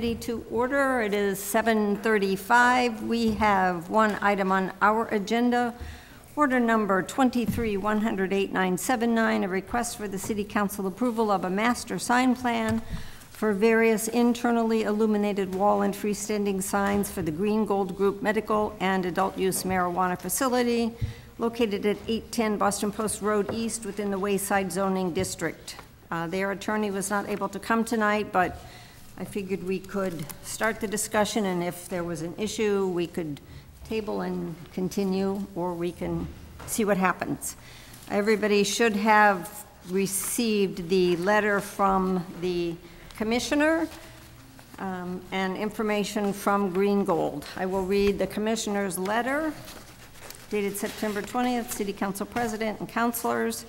committee to order. It is 7:35. We have one item on our agenda, order number 23-108-979, a request for the City Council approval of a master sign plan for various internally illuminated wall and freestanding signs for the Green Gold Group Medical and Adult Use Marijuana Facility located at 810 Boston Post Road East within the Wayside Zoning District. Their attorney was not able to come tonight, but I figured we could start the discussion, and if there was an issue, we could table and continue, or we can see what happens. Everybody should have received the letter from the commissioner and information from Green Gold. I will read the commissioner's letter dated September 20th, City Council President and councilors.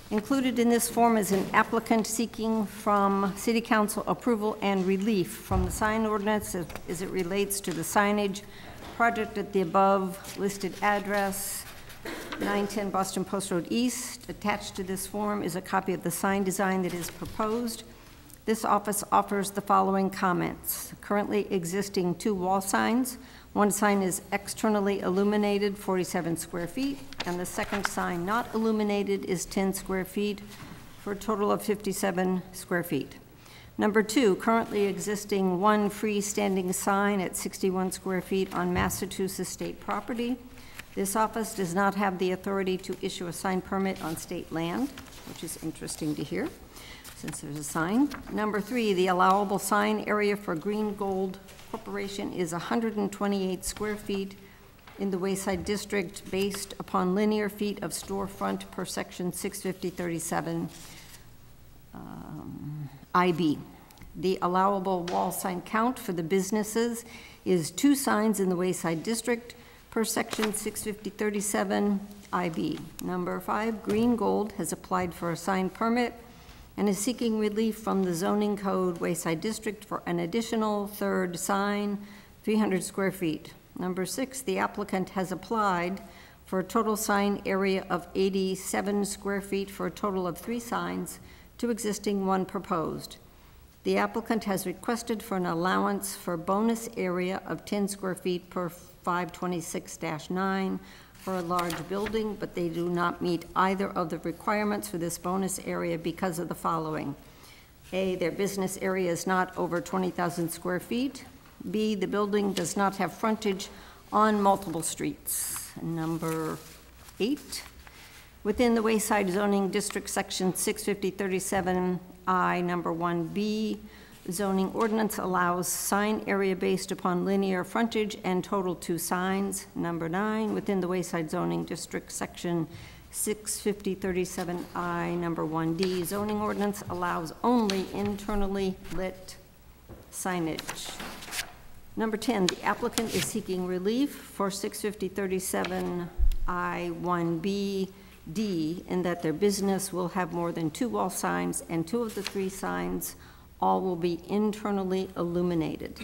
Included in this form is an applicant seeking from City Council approval and relief from the sign ordinance as it relates to the signage project at the above listed address, 910 Boston Post Road East. Attached to this form is a copy of the sign design that is proposed. This office offers the following comments. Currently existing 2 wall signs. One sign is externally illuminated, 47 square feet, and the second sign not illuminated is 10 square feet for a total of 57 square feet. Number 2, currently existing 1 freestanding sign at 61 square feet on Massachusetts state property. This office does not have the authority to issue a sign permit on state land, which is interesting to hear since there's a sign. Number 3, the allowable sign area for Green Gold Corporation is 128 square feet in the Wayside District based upon linear feet of storefront per section 65037 IB. The allowable wall sign count for the businesses is 2 signs in the Wayside District per section 65037 IB. Number 5, Green Gold has applied for a sign permit and is seeking relief from the zoning code Wayside District for an additional 3rd sign, 300 square feet. Number 6, the applicant has applied for a total sign area of 87 square feet for a total of 3 signs, 2 existing, 1 proposed. The applicant has requested for an allowance for bonus area of 10 square feet per 526-9 for a large building, but they do not meet either of the requirements for this bonus area because of the following. A, their business area is not over 20,000 square feet. B, the building does not have frontage on multiple streets. Number 8, within the Wayside Zoning District Section 65037I, number 1B, zoning ordinance allows sign area based upon linear frontage and total 2 signs. Number 9, within the Wayside Zoning District Section 65037I, number 1D, zoning ordinance allows only internally lit signage. Number 10, the applicant is seeking relief for 65037I1BD in that their business will have more than 2 wall signs, and 2 of the 3 signs all will be internally illuminated.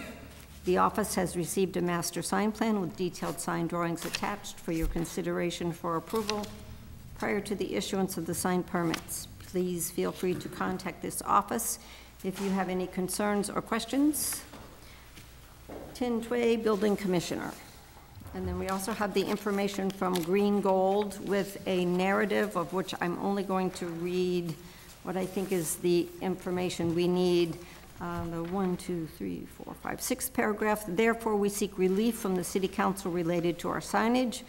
The office has received a master sign plan with detailed sign drawings attached for your consideration for approval prior to the issuance of the sign permits. Please feel free to contact this office if you have any concerns or questions. Tin Tway, Building Commissioner. And then we also have the information from Green Gold with a narrative of which I'm only going to read what I think is the information we need, the 6th paragraph. Therefore, we seek relief from the City Council related to our signage.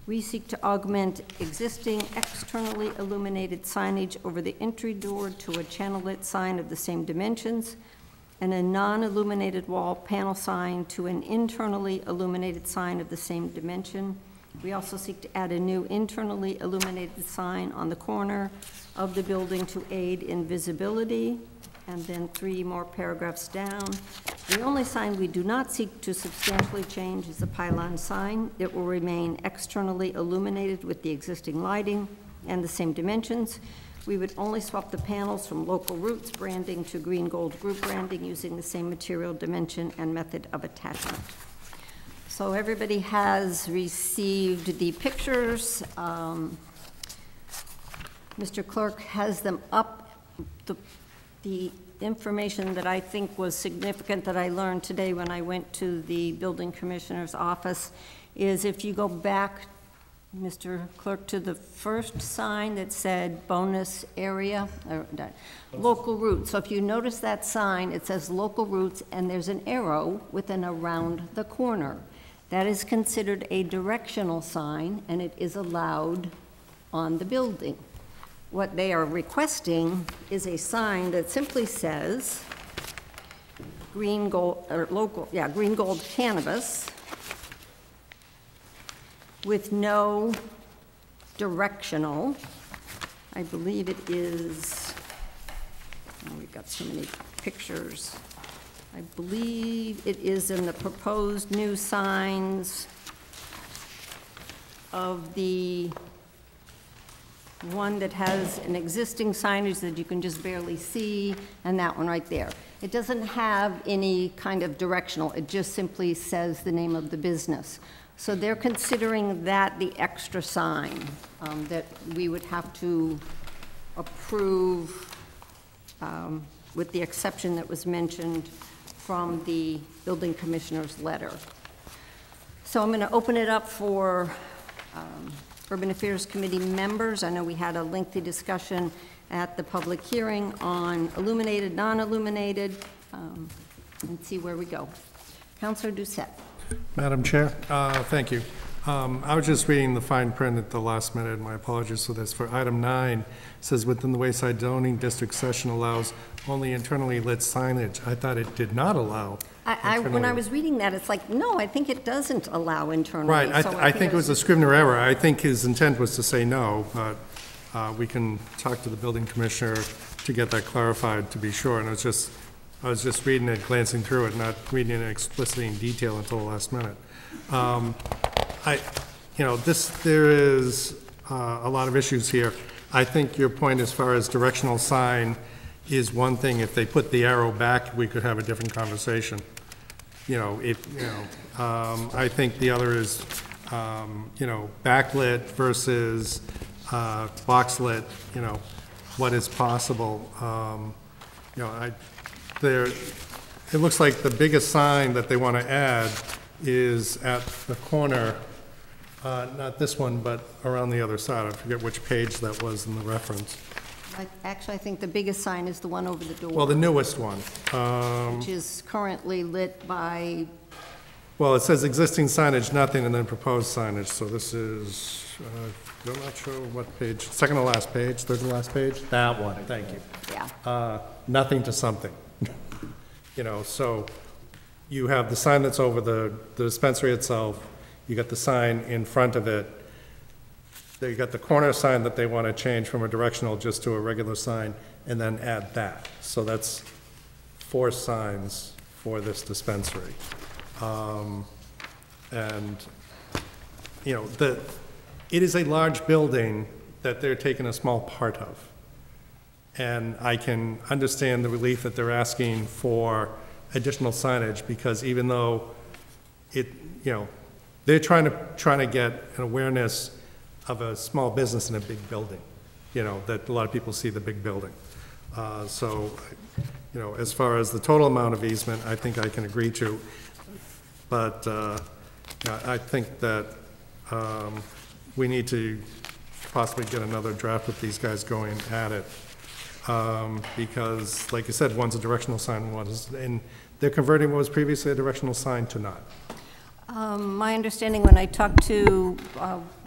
We seek to augment existing externally illuminated signage over the entry door to a channel lit sign of the same dimensions, and a non-illuminated wall panel sign to an internally illuminated sign of the same dimension. We also seek to add a new internally illuminated sign on the corner of the building to aid in visibility. And then 3 more paragraphs down. The only sign we do not seek to substantially change is the pylon sign. It will remain externally illuminated with the existing lighting and the same dimensions. We would only swap the panels from Local Roots branding to Green Gold Group branding using the same material, dimension, and method of attachment. So everybody has received the pictures. Mr. Clerk has them up. The information that I think was significant that I learned today when I went to the building commissioner's office is if you go back, Mr. Clerk, to the first sign that said bonus area, or local routes. So if you notice that sign, it says local routes, and there's an arrow with an around the corner. That is considered a directional sign, and it is allowed on the building. What they are requesting is a sign that simply says green gold, or local, yeah, green gold cannabis, with no directional. I believe it is, oh, we've got so many pictures. I believe it is in the proposed new signs of the one that has an existing signage that you can just barely see, and that one right there. It doesn't have any kind of directional, it just simply says the name of the business. So they're considering that the extra sign that we would have to approve with the exception that was mentioned from the building commissioner's letter. So I'm going to open it up for Urban Affairs Committee members. I know we had a lengthy discussion at the public hearing on illuminated, non-illuminated, and see where we go. Councilor Doucette. Madam Chair, thank you. I was just reading the fine print at the last minute. My apologies for this. For item 9, it says within the Wayside Zoning District session allows only internally lit signage. I thought it did not allow. When I was reading that, it's like, no, I think it doesn't allow internally. Right. So I think it was a Scrivener error. I think his intent was to say no, but we can talk to the building commissioner to get that clarified to be sure. And I was just reading it, glancing through it, not reading it explicitly in detail until the last minute. There is a lot of issues here. I think your point as far as directional sign is one thing. If they put the arrow back, we could have a different conversation. I think the other is, backlit versus boxlit, what is possible. It looks like the biggest sign that they want to add is at the corner, not this one, but around the other side. I forget which page that was in the reference. Actually, I think the biggest sign is the one over the door. Well, the newest one. Which is currently lit by... Well, it says existing signage, nothing, and then proposed signage. So this is, I'm not sure what page, second to last page, third to last page? That one, thank you. Yeah. Nothing to something. So you have the sign that's over the dispensary itself, you got the sign in front of it, you got the corner sign that they want to change from a directional just to a regular sign, and then add that. So that's 4 signs for this dispensary. It is a large building that they're taking a small part of. And I can understand the relief that they're asking for additional signage, because even though they're trying to get an awareness of a small business in a big building, that a lot of people see the big building. As far as the total amount of easement, I think I can agree to, but I think that we need to possibly get another draft with these guys going at it. Because, like you said, one's a directional sign, and they're converting what was previously a directional sign to not. My understanding when I talked to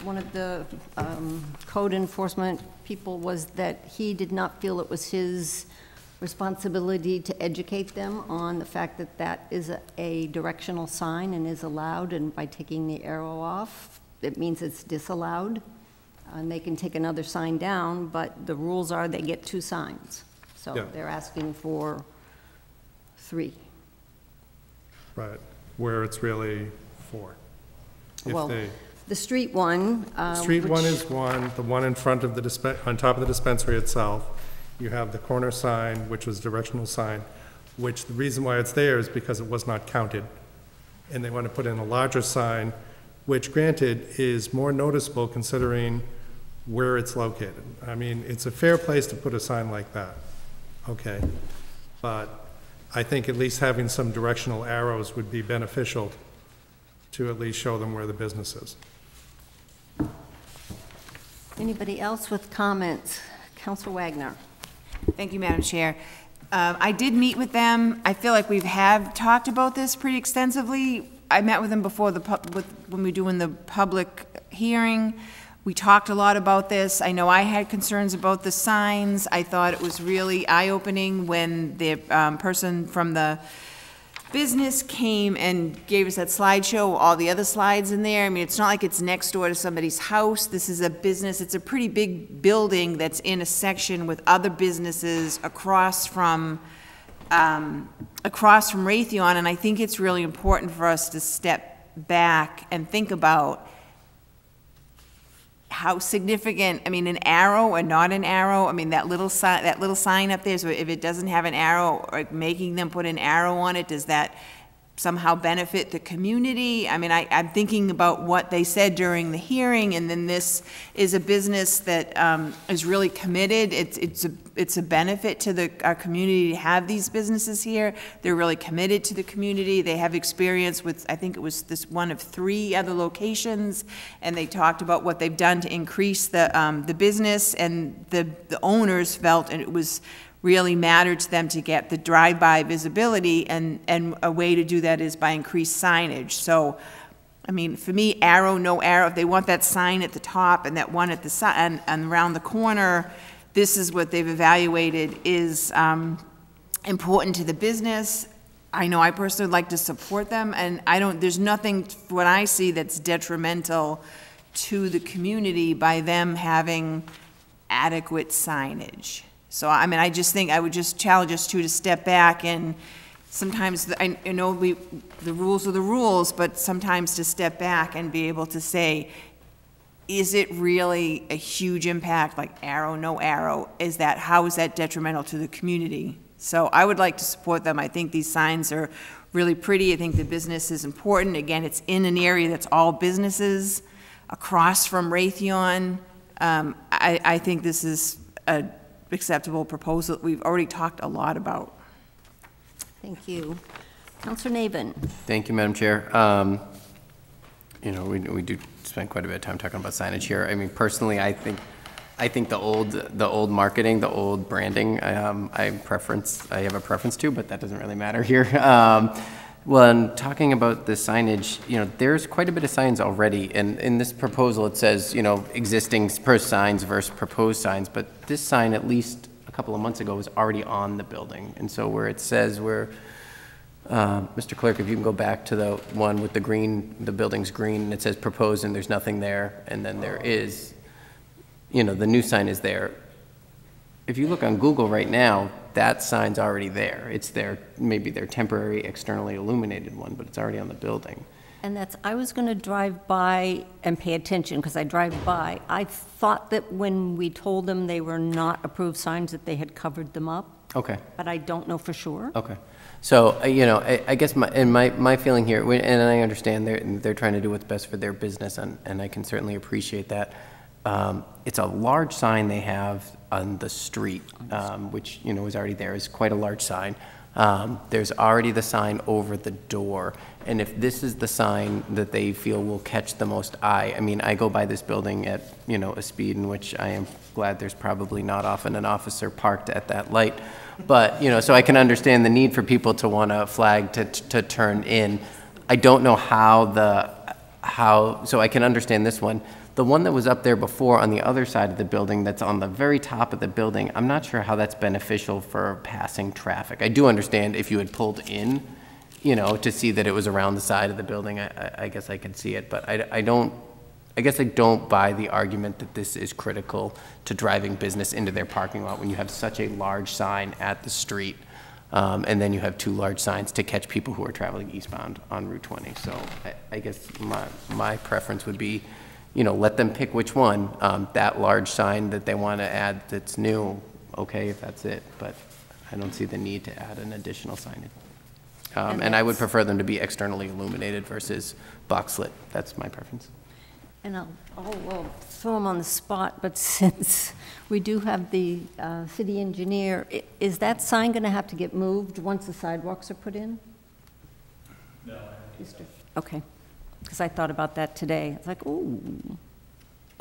one of the code enforcement people was that he did not feel it was his responsibility to educate them on the fact that that is a directional sign and is allowed, and by taking the arrow off, it means it's disallowed. And they can take another sign down, but the rules are they get 2 signs. So Yeah. they're asking for 3. Right, where it's really 4. Well, the street one. Street one is one, the one in front of on top of the dispensary itself. You have the corner sign, which was directional sign, which the reason why it's there is because it was not counted. And they want to put in a larger sign, which granted is more noticeable considering where it's located. I mean, it's a fair place to put a sign like that, okay? but I think at least having some directional arrows would be beneficial to at least show them where the business is. Anybody else with comments? Councilor Wagner. Thank you, Madam Chair. I did meet with them. I feel like have talked about this pretty extensively. I met with them before when we were doing the public hearing. We talked a lot about this. I know I had concerns about the signs. I thought it was really eye-opening when the person from the business came and gave us that slideshow, all the other slides in there. I mean, it's not like it's next door to somebody's house. This is a business. It's a pretty big building that's in a section with other businesses across from Raytheon, and I think it's really important for us to step back and think about how significant, I mean, an arrow or not an arrow, I mean, that little sign up there, so if it doesn't have an arrow, or making them put an arrow on it, does that somehow benefit the community? I mean, I'm thinking about what they said during the hearing, and then this is a business that is really committed. It's a benefit to our community to have these businesses here. They're really committed to the community. They have experience with, I think it was this one of 3 other locations, and they talked about what they've done to increase the business, and the owners felt, and it was really mattered to them to get the drive-by visibility, and a way to do that is by increased signage. So, I mean, for me, arrow, no arrow, if they want that sign at the top and that one at the side and around the corner, this is what they've evaluated is important to the business. I know I personally like to support them, and there's nothing, what I see, that's detrimental to the community by them having adequate signage. So, I mean, I just think I would just challenge us to step back, and sometimes, I know the rules are the rules, but sometimes to step back and be able to say, is it really a huge impact, like arrow, no arrow? How is that detrimental to the community? So I would like to support them. I think these signs are really pretty. I think the business is important. Again, it's in an area that's all businesses across from Raytheon. I think this is a acceptable proposal that we've already talked a lot about. Thank you. Councilor Nabin. Thank you, Madam Chair. You know, we do spend quite a bit of time talking about signage here. I mean, personally, I think the old marketing, the old branding, I have a preference to, but that doesn't really matter here. When talking about the signage, you know, there's quite a bit of signs already, and in this proposal it says, you know, existing signs versus proposed signs, but this sign, at least a couple of months ago, was already on the building. And so where it says Mr. Clerk, if you can go back to the one with the green, the building's green, and it says proposed and there's nothing there, and then there is, you know, the new sign is there. If you look on Google right now, that sign's already there. It's there, maybe their temporary externally illuminated one, but it's already on the building. And I was going to drive by and pay attention because I drive by. I thought that when we told them they were not approved signs that they had covered them up. Okay. But I don't know for sure. Okay. So, you know, I guess my feeling here, and I understand they're trying to do what's best for their business, and I can certainly appreciate that. It's a large sign they have on the street, which, you know, is already there. It's quite a large sign. There's already the sign over the door. And if this is the sign that they feel will catch the most eye, I mean, I go by this building at, you know, a speed in which I am glad there's probably not often an officer parked at that light. But, you know, so I can understand the need for people to want a flag to turn in. I don't know so I can understand this one. The one that was up there before on the other side of the building that's on the very top of the building, I'm not sure how that's beneficial for passing traffic. I do understand if you had pulled in, you know, to see that it was around the side of the building, I guess I could see it, but I guess I don't buy the argument that this is critical to driving business into their parking lot when you have such a large sign at the street, and then you have 2 large signs to catch people who are traveling eastbound on Route 20. So I guess my preference would be, you know, let them pick which one. That large sign that they want to add that's new, okay, if that's it, but I don't see the need to add an additional signage. And I would prefer them to be externally illuminated versus box lit. That's my preference. And I'll throw him on the spot, but since we do have the city engineer, is that sign going to have to get moved once the sidewalks are put in? No. Okay, because I thought about that today. It's like, ooh,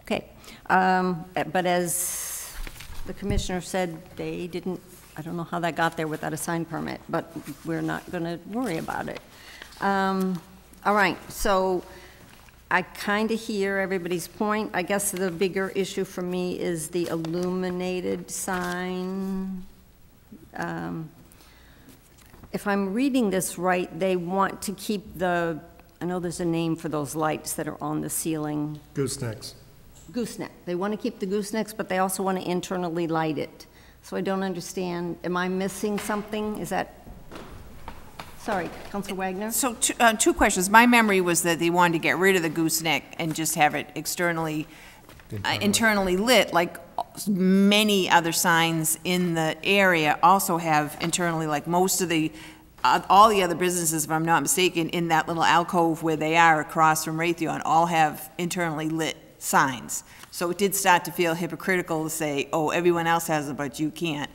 okay. But as the commissioner said, they didn't, I don't know how that got there without a sign permit, but we're not going to worry about it. All right, so I kind of hear everybody's point. I guess the bigger issue for me is the illuminated sign. If I'm reading this right, they want to keep the, I know there's a name for those lights that are on the ceiling. Goosenecks. Gooseneck. They want to keep the goosenecks, but they also want to internally light it. So I don't understand. Am I missing something? Is that, sorry, Councilor Wagner? So two questions. My memory was that they wanted to get rid of the gooseneck and just have it externally, internally lit, like many other signs in the area also have internally, like most of the, all the other businesses, if I'm not mistaken, in that little alcove where they are across from Raytheon, all have internally lit signs. So it did start to feel hypocritical to say, oh, everyone else has it, but you can't.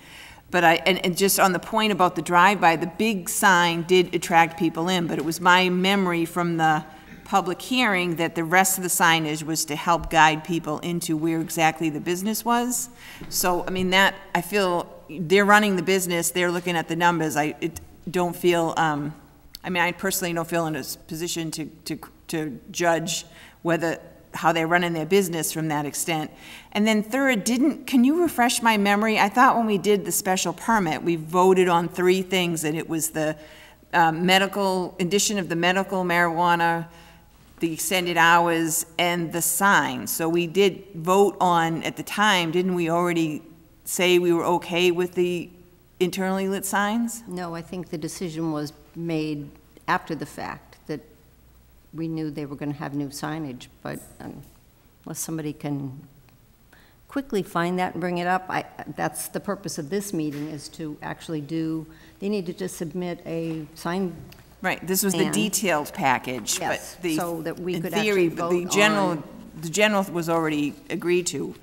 But and just on the point about the drive-by, the big sign did attract people in, but it was my memory from the public hearing that the rest of the signage was to help guide people into where exactly the business was. So, I mean, that, I feel, they're running the business, they're looking at the numbers. I don't feel, I mean, I personally don't feel in a position to judge whether, how they're running their business from that extent. And then third, can you refresh my memory? I thought when we did the special permit, we voted on 3 things, and it was the medical, addition of the medical marijuana, the extended hours, and the sign. So we did vote on, at the time, didn't we already say we were okay with the internally lit signs? No, I think the decision was made after the fact, that we knew they were going to have new signage, but unless somebody can quickly find that and bring it up, that's the purpose of this meeting, is to actually they needed to submit a sign. Right, this was the detailed package, Yes, but so that we could in theory, actually vote on. The general was already agreed to.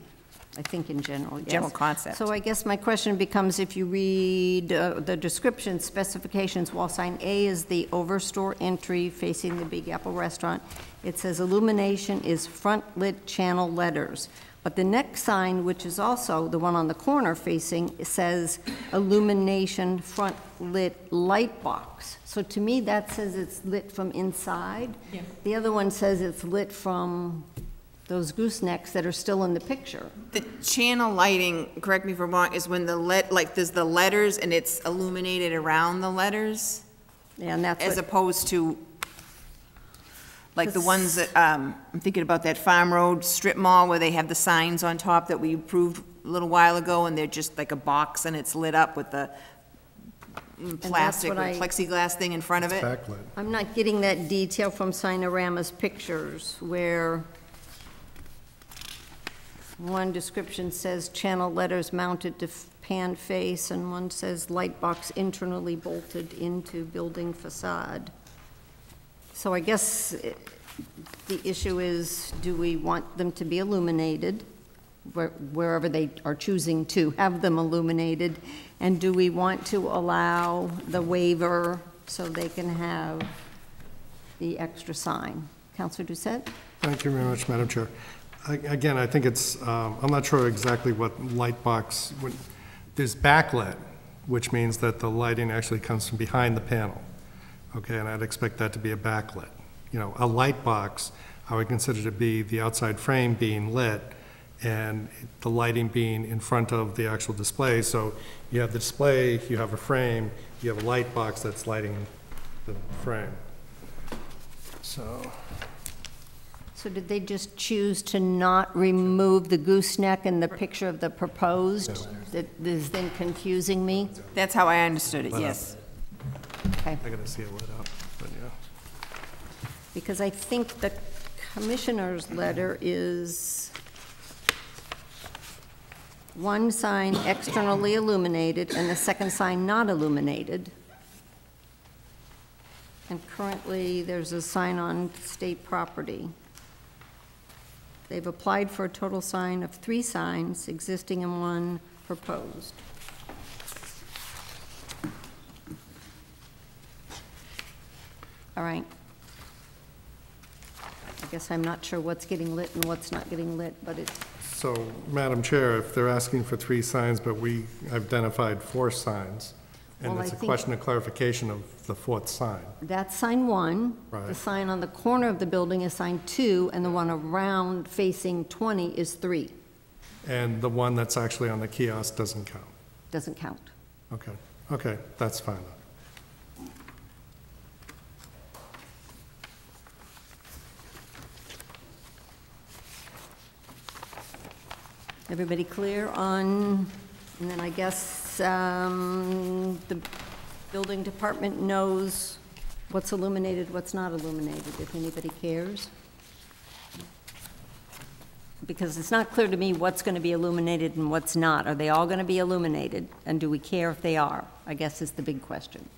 I think in general, yes. General concept. So I guess my question becomes, if you read the description, specifications, wall sign A is the overstore entry facing the Big Apple restaurant. It says illumination is front lit channel letters. But the next sign, which is also the one on the corner facing, it says illumination front lit light box. So to me, that says it's lit from inside. Yeah. The other one says it's lit from those goosenecks that are still in the picture. The channel lighting, correct me if I'm wrong, is when there's the letters and it's illuminated around the letters? Yeah, and that's as opposed to, like the ones that, I'm thinking about that Farm Road strip mall where they have the signs on top that we approved a little while ago, and they're just like a box and it's lit up with the plastic or plexiglass thing in front of it. Backlit. I'm not getting that detail from Signorama's pictures, where one description says channel letters mounted to pan face, and one says light box internally bolted into building facade. So I guess the issue is, do we want them to be illuminated, wherever they are choosing to have them illuminated, and do we want to allow the waiver so they can have the extra sign? Councilor Doucette? Thank you very much, Madam Chair. Again, I think it's, I'm not sure exactly what light box, there's backlit, which means that the lighting actually comes from behind the panel. Okay, and I'd expect that to be a backlit. You know, a light box, I would consider to be the outside frame being lit and the lighting being in front of the actual display. So you have the display, you have a frame, you have a light box that's lighting the frame. So did they just choose to not remove the gooseneck in the picture of the proposed? That is then confusing me? That's how I understood it, yes. Okay. I gotta see it lit up, but yeah. Because I think the commissioner's letter is one sign externally illuminated and the second sign not illuminated. And currently, there's a sign on state property. They've applied for a total sign of 3 signs, existing and 1 proposed. All right. I guess I'm not sure what's getting lit and what's not getting lit, but it's, So, Madam Chair, if they're asking for 3 signs, but we identified 4 signs, and Well, it's I a think- question of clarification of the 4th sign. that's sign 1. Right. The sign on the corner of the building is sign 2, and the one around facing 20 is 3. And the one that's actually on the kiosk doesn't count. Doesn't count. Okay, okay, that's fine. Everybody clear on, and then I guess the building department knows what's illuminated, what's not illuminated, if anybody cares. Because it's not clear to me what's going to be illuminated and what's not. Are they all going to be illuminated? And do we care if they are? I guess is the big question.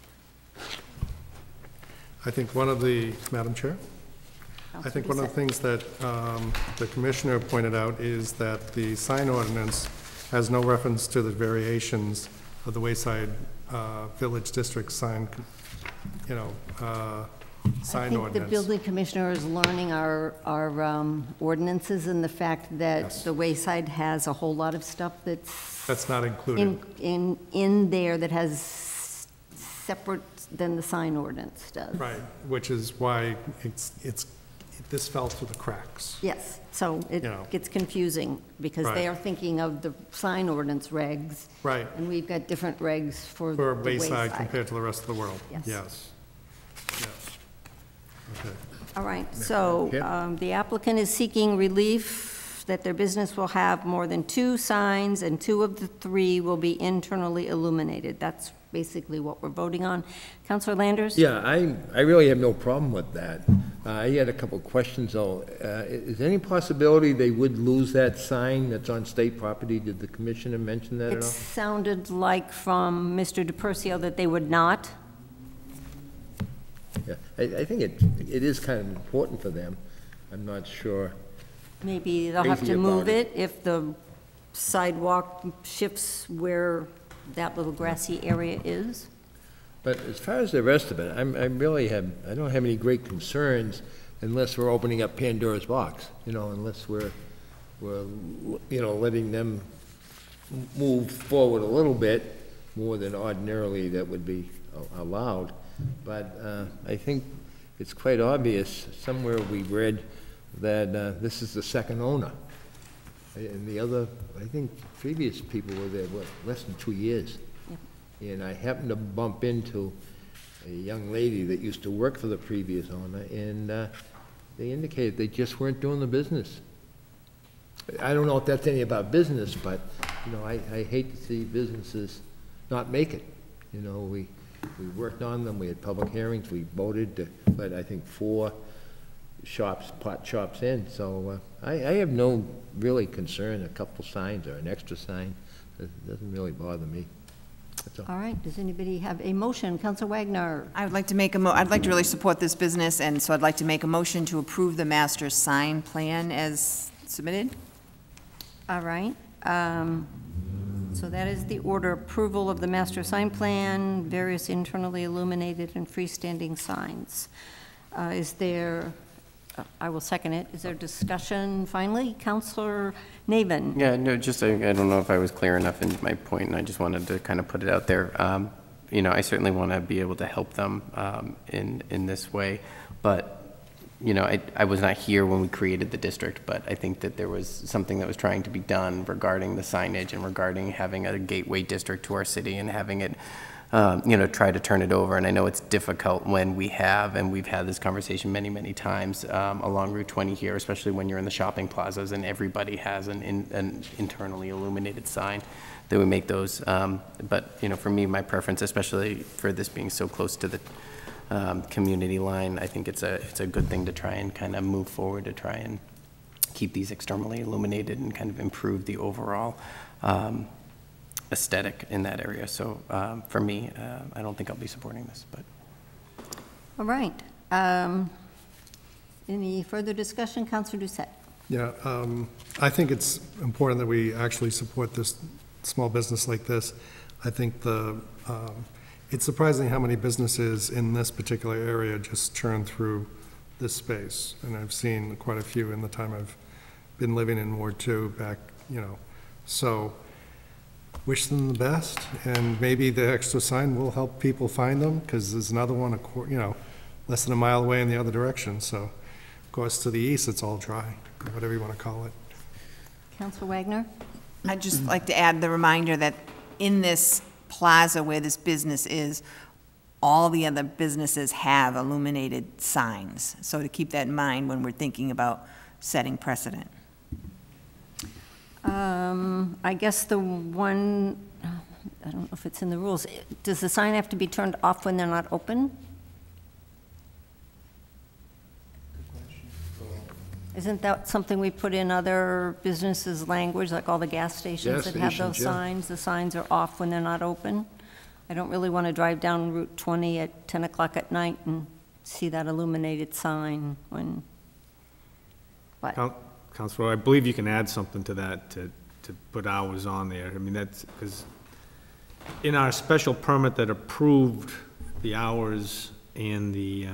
I think one of the, Madam Chair? I think one of the things that the Commissioner pointed out is that the sign ordinance has no reference to the variations of the Wayside Village District sign, sign I think ordinance. the building commissioner is learning our ordinances and the fact that Yes. the Wayside has a whole lot of stuff that's not included. in there that has separate than the sign ordinance does. Right, which is why this fell through the cracks. Yes, so it You know. gets confusing because they Right. are thinking of the sign ordinance regs. Right. And we've got different regs for the For Wayside. Wayside compared to the rest of the world. Yes. Yes. Yes. Okay. All right, so the applicant is seeking relief that their business will have more than 2 signs, and 2 of the 3 will be internally illuminated. That's basically what we're voting on. Counselor Landers? Yeah, I really have no problem with that. I had a couple of questions, though. Is there any possibility they would lose that sign that's on state property? Did the commissioner mention that at It all? sounded like from Mr. DePercio that they would not. Yeah, I think it is kind of important for them. I'm not sure. Maybe they'll have Crazy to move about it. it if the sidewalk shifts where that little grassy area is. But as far as the rest of it, I don't have any great concerns unless we're opening up Pandora's box, unless we're letting them move forward a little bit more than ordinarily that would be allowed. But I think it's quite obvious, somewhere we read that this is the second owner. And the other, I think previous people were there, less than 2 years. Yep. And I happened to bump into a young lady that used to work for the previous owner, and they indicated they just weren't doing the business. I don't know if that's any about business, but, I hate to see businesses not make it. We worked on them, we had public hearings, we voted to let, I think, 4 pot shops in, so I have no really concern, a couple signs or an extra sign, it doesn't really bother me. That's all. All right, does anybody have a motion? Counselor Wagner? I would like to I'd like to really support this business, and so I'd like to make a motion to approve the master sign plan as submitted. All right. So that is the order: approval of the master sign plan, various internally illuminated and freestanding signs. Is there, I will second it. Is there discussion finally? Counselor Navin? Yeah, no, just, I don't know if I was clear enough in my point, and I just wanted to kind of put it out there. I certainly want to be able to help them in this way, but, I was not here when we created the district, but I think that there was something that was trying to be done regarding the signage and regarding having a gateway district to our city and having it, try to turn it over. And I know it's difficult when we've had this conversation many, many times along Route 20 here, especially when you're in the shopping plazas and everybody has an internally illuminated sign, that we make those. But, for me, my preference, especially for this being so close to the community line, I think it's a good thing to try and kind of move forward to try and keep these externally illuminated and kind of improve the overall aesthetic in that area. So for me, I don't think I'll be supporting this, but. All right. Any further discussion? Counselor Doucette? Yeah, I think it's important that we actually support this small business like this. I think it's surprising how many businesses in this particular area just churn through this space. And I've seen quite a few in the time I've been living in Ward 2 back, So wish them the best, and maybe the extra sign will help people find them, because there's another one, less than a mile away in the other direction. So, of course, to the east, it's all dry, or whatever you want to call it. Councilor Wagner? I'd just like to add the reminder that in this plaza where this business is, all the other businesses have illuminated signs. So to keep that in mind when we're thinking about setting precedent. I guess the one, I don't know if it's in the rules, does the sign have to be turned off when they're not open? Isn't that something we put in other businesses' language, like all the gas stations that have those signs? The signs are off when they're not open? I don't really want to drive down Route 20 at 10 o'clock at night and see that illuminated sign when, but. Counselor, I believe you can add something to that to put hours on there. I mean, that's because in our special permit that approved the hours and the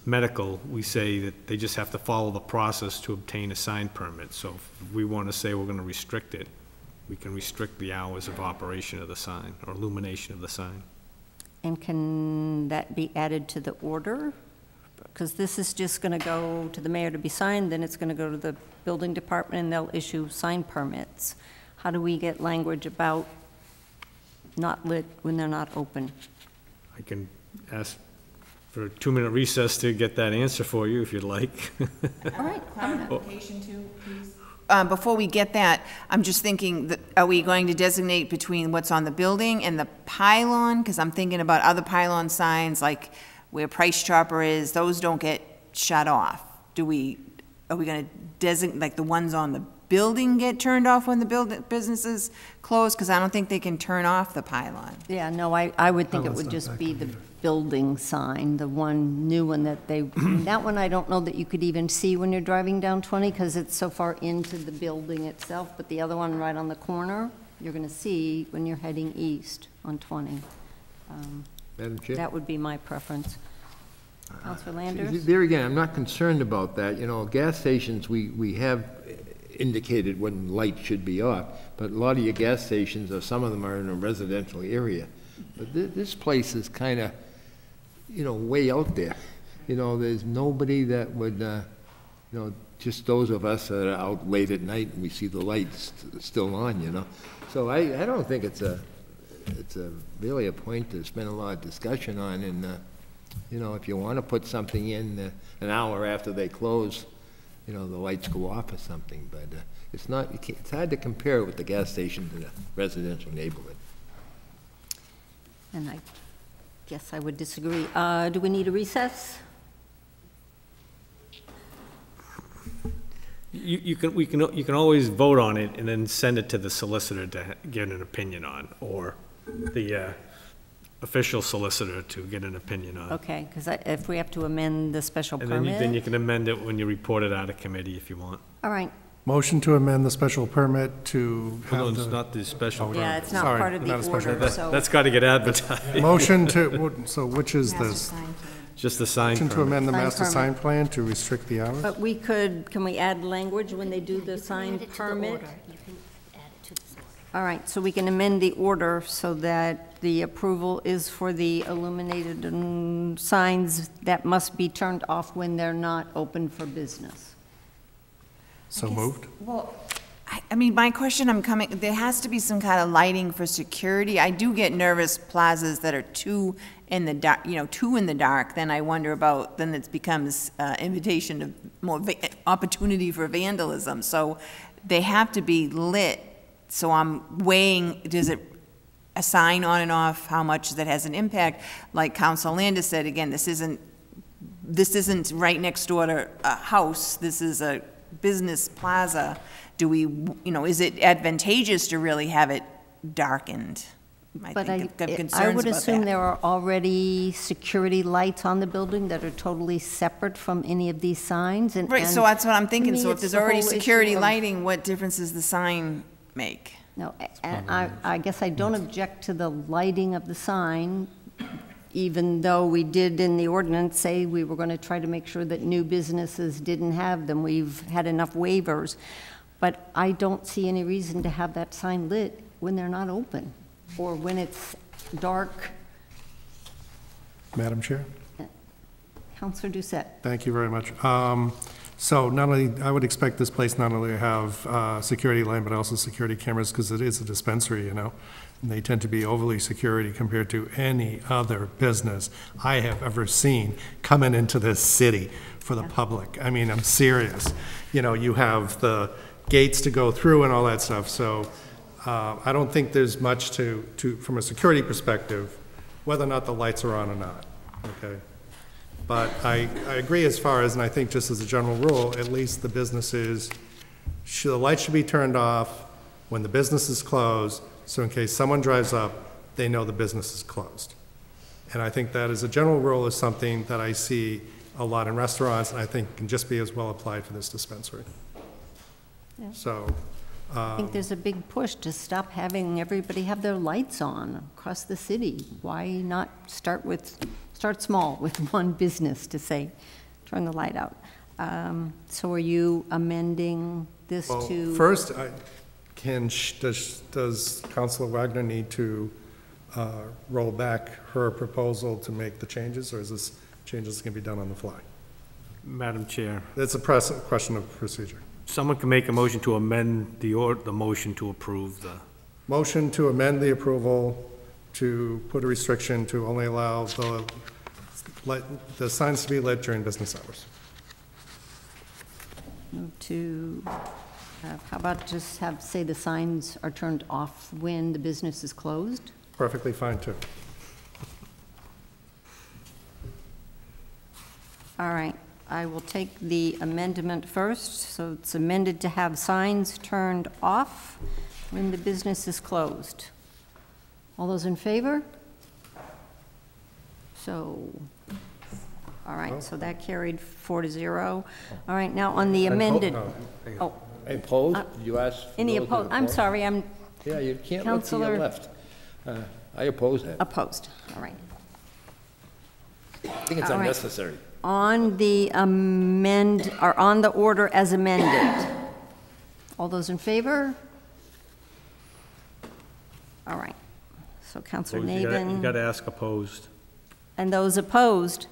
medical, we say that they just have to follow the process to obtain a sign permit. So if we want to say we're going to restrict it, we can restrict the hours of operation of the sign or illumination of the sign. And can that be added to the order? Because this is just going to go to the mayor to be signed, then it's going to go to the building department, and they'll issue sign permits. How do we get language about not lit when they're not open? I can ask for a 2-minute recess to get that answer for you if you'd like. All right. Clarification too, please. Before we get that, I'm just thinking, that, are we going to designate between what's on the building and the pylon? Because I'm thinking about other pylon signs, like where Price Chopper is, those don't get shut off. Are we going to designate, like the ones on the building get turned off when the businesses close? Because I don't think they can turn off the pylon. Yeah, no, I would think it would just be the building sign, the one new one that they, that one I don't know that you could even see when you're driving down 20 because it's so far into the building itself, but the other one right on the corner, you're going to see when you're heading east on 20. Madam Chair? That would be my preference. Councilor Landers? There again, I'm not concerned about that. Gas stations, we have indicated when lights should be off, but a lot of your gas stations, or some of them are in a residential area. But this place is kind of, way out there. There's nobody that would, just those of us that are out late at night and we see the lights still on, So I don't think it's really a point to spend a lot of discussion on. And, if you want to put something in an hour after they close, the lights go off or something. But it's not, it's hard to compare it with the gas station in a residential neighborhood. And I guess I would disagree. Do we need a recess? You can always vote on it and then send it to the solicitor to get an opinion on, or the official solicitor to get an opinion on. Okay, because if we have to amend the special And permit. then you can amend it when you report it out of committee if you want. All right. Motion to amend the special permit to No, have it's the, not the special permit. Yeah, it's not Sorry, part of not a the special order, permit. so. That's got to get advertised. motion to, so which is this? Just the sign Motion to permit. amend the Sign master permit. sign plan to restrict the hours? But can we add language when they do the sign permit? All right, so we can amend the order so that the approval is for the illuminated signs that must be turned off when they're not open for business. So moved? Well, I mean, my question, there has to be some kind of lighting for security. I do get nervous plazas that are too in the dark, then I wonder about, then it becomes invitation to more opportunity for vandalism. So they have to be lit. So I'm weighing, does it a sign on and off, how much that has an impact? Like Council Landis said, again, this isn't right next door to a house. This is a business plaza. Do we, is it advantageous to really have it darkened? I But think have concerns I would about assume that. there are already security lights on the building that are totally separate from any of these signs, and. Right, so and that's what I'm to thinking, me, so if it's there's the already whole issue security of- lighting, what difference does the sign make? No, and I guess I don't object to the lighting of the sign, even though we did in the ordinance say we were going to try to make sure that new businesses didn't have them. We've had enough waivers. But I don't see any reason to have that sign lit when they're not open, or when it's dark. Madam Chair? Counselor Doucette? Thank you very much. So not only, I would expect this place not only to have security light, but also security cameras, because it is a dispensary, you know? And they tend to be overly security compared to any other business I have ever seen coming into this city for the public. I mean, I'm serious. You know, you have the gates to go through and all that stuff, so I don't think there's much to, from a security perspective, whether or not the lights are on or not, okay? But I agree as far as, and I think just as a general rule, at least the businesses, the lights should be turned off when the business is closed, so in case someone drives up, they know the business is closed. And I think that as a general rule is something that I see a lot in restaurants, and I think can just be as well applied for this dispensary. Yeah. So, I think there's a big push to stop having everybody have their lights on across the city. Why not start small with one business to say, turn the light out? So are you amending this well, to? first, does Councilor Wagner need to roll back her proposal to make the changes, or is this changes can be done on the fly? Madam Chair, It's a question of procedure. someone can make a motion to amend the motion to approve the, Motion to amend the approval to put a restriction to only allow the signs to be lit during business hours. Move to, how about just say the signs are turned off when the business is closed? Perfectly fine, too. All right, I will take the amendment first. So it's amended to have signs turned off when the business is closed. All those in favor? So, all right, so that carried 4-0. All right, now on the amended, oh, Opposed? You asked for any those that opposed? I'm oppose? sorry, I'm Yeah, you can't look to your Counselor- left. I oppose that. opposed. All right. I think it's all right. unnecessary. On the on the order as amended. All those in favor? All right. So Counselor you Nabin. got to ask opposed. And those opposed?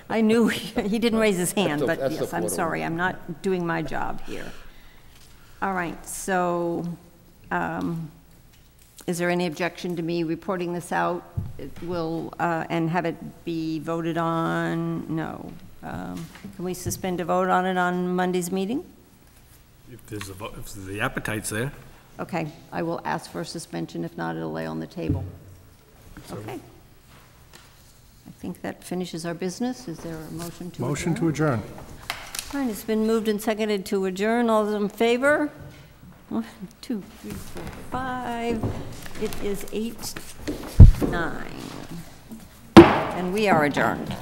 I knew he didn't raise his hand, but That's the yes, I'm photo. sorry, I'm not doing my job here. All right, so is there any objection to me reporting this out? It will, and have it be voted on? No. Can we suspend a vote on it on Monday's meeting? If there's if the appetite's there. Okay, I will ask for a suspension. If not, it'll lay on the table. Okay. I think that finishes our business. Is there a motion to adjourn? Motion to adjourn. All right, it's been moved and seconded to adjourn. All those in favor? 1, 2, 3, 4, 5. It is 8:09. And we are adjourned.